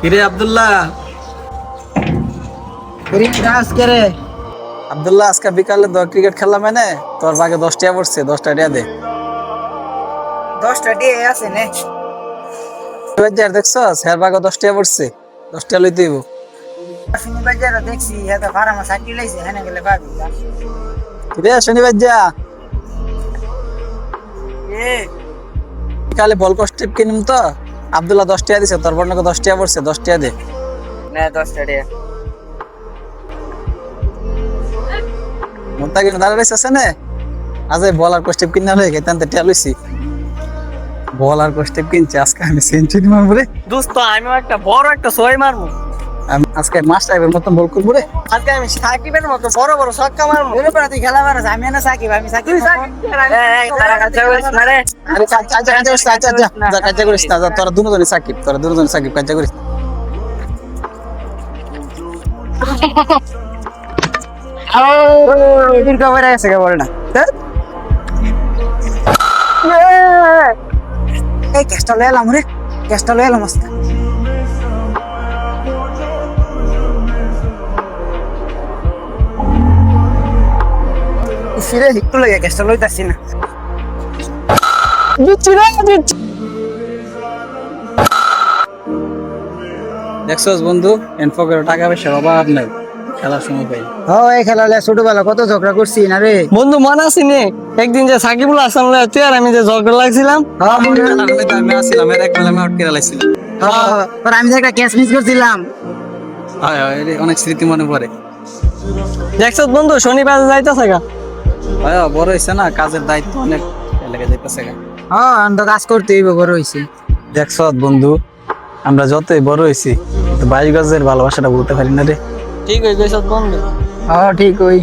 কিরে আব্দুল্লাহ? আব্দুল্লাহ, আজকে বিকালে ক্রিকেট খেললাম এনে, তোর ভাগে 10 টাকা পড়ছে, 10 টাকা দে। 10টা দিয়ে আছে নে। তুই যার দেখছস, হের ভাগে 10 টাকা পড়ছে, 10 টাকা লইতে হইব। শনিবার যারা দেখছি এটা ফার্মা সাইকেল লাইছে হেনে গেলে পাবি। কিরে শনিবার যা এ বিকালে বল স্টেপ কিনুম তো, আব্দুল্লাহ 10 টাকা দিছে, তোর বর্ণকে 10 টাকা পড়ছে, 10 টাকা দে। না 10টা দিয়ে। মোটা কিনে দাঁড়াইছে আছে না, আজ বল আর স্টেপ কিনা লই গেতান তে টাকা লইছি। বল আর স্টেপ কিনছি, আজকে আমি সেঞ্চুরি মারবো রে। দোস্ত আমি একটা বড় একটা ছয় মারবো। আমি আজকে মাস্টার টাইপের মতন বল করবো রে। আজকে আমি সাকিবের মতো বড় বড় ছক্কা মারবো। এর উপরে তুই খেলা মারছ, আমি না সাকিব, আমি সাকিব। এই তারা কাছে করিস না রে। আরে কাজা করিস না, যা কাজা করিস না, তোরা দুজনই সাকিব, কাজা করিস না। এদিন কবে আছে কে বল না। এই কেসটা লয়ে এলাম রে, কেসটা লয়ে এলাম আজকে। ফিরে একটু লাগে কেসটা লইতাছি না। দেখছস বন্ধু, এনফকের টাকা পয়সা অভাব নাই, খেলার সময় পাই। এই খেলা ছোটবেলা কত ঝগড়া করছি না রে বন্ধু, মনে আছে নি একদিন যে সাকিবুল হাসান তুই আর আমি যে ঝগড়া লাগছিলাম? আমি আসছিলাম, এর এক বেলা আমি আউট করে লাইছিলাম। আমি যে একটা ক্যাচ মিস করছিলাম। অনেক স্মৃতি মনে পড়ে। দেখছো বন্ধু, শনিবার যাইতেছে গা। বড় হয়েছে না, কাজের দায়িত্ব অনেক লেগে যাইতেছে। আমি তো কাজ করতে হইব, বড় হইছে। দেখছ বন্ধু, আমরা যতই বড় হয়েছি, 22 গজের ভালোবাসাটা বলতে পারি না রে। ঠিক হয়ে গেছ বন্ধু। ঠিক ওই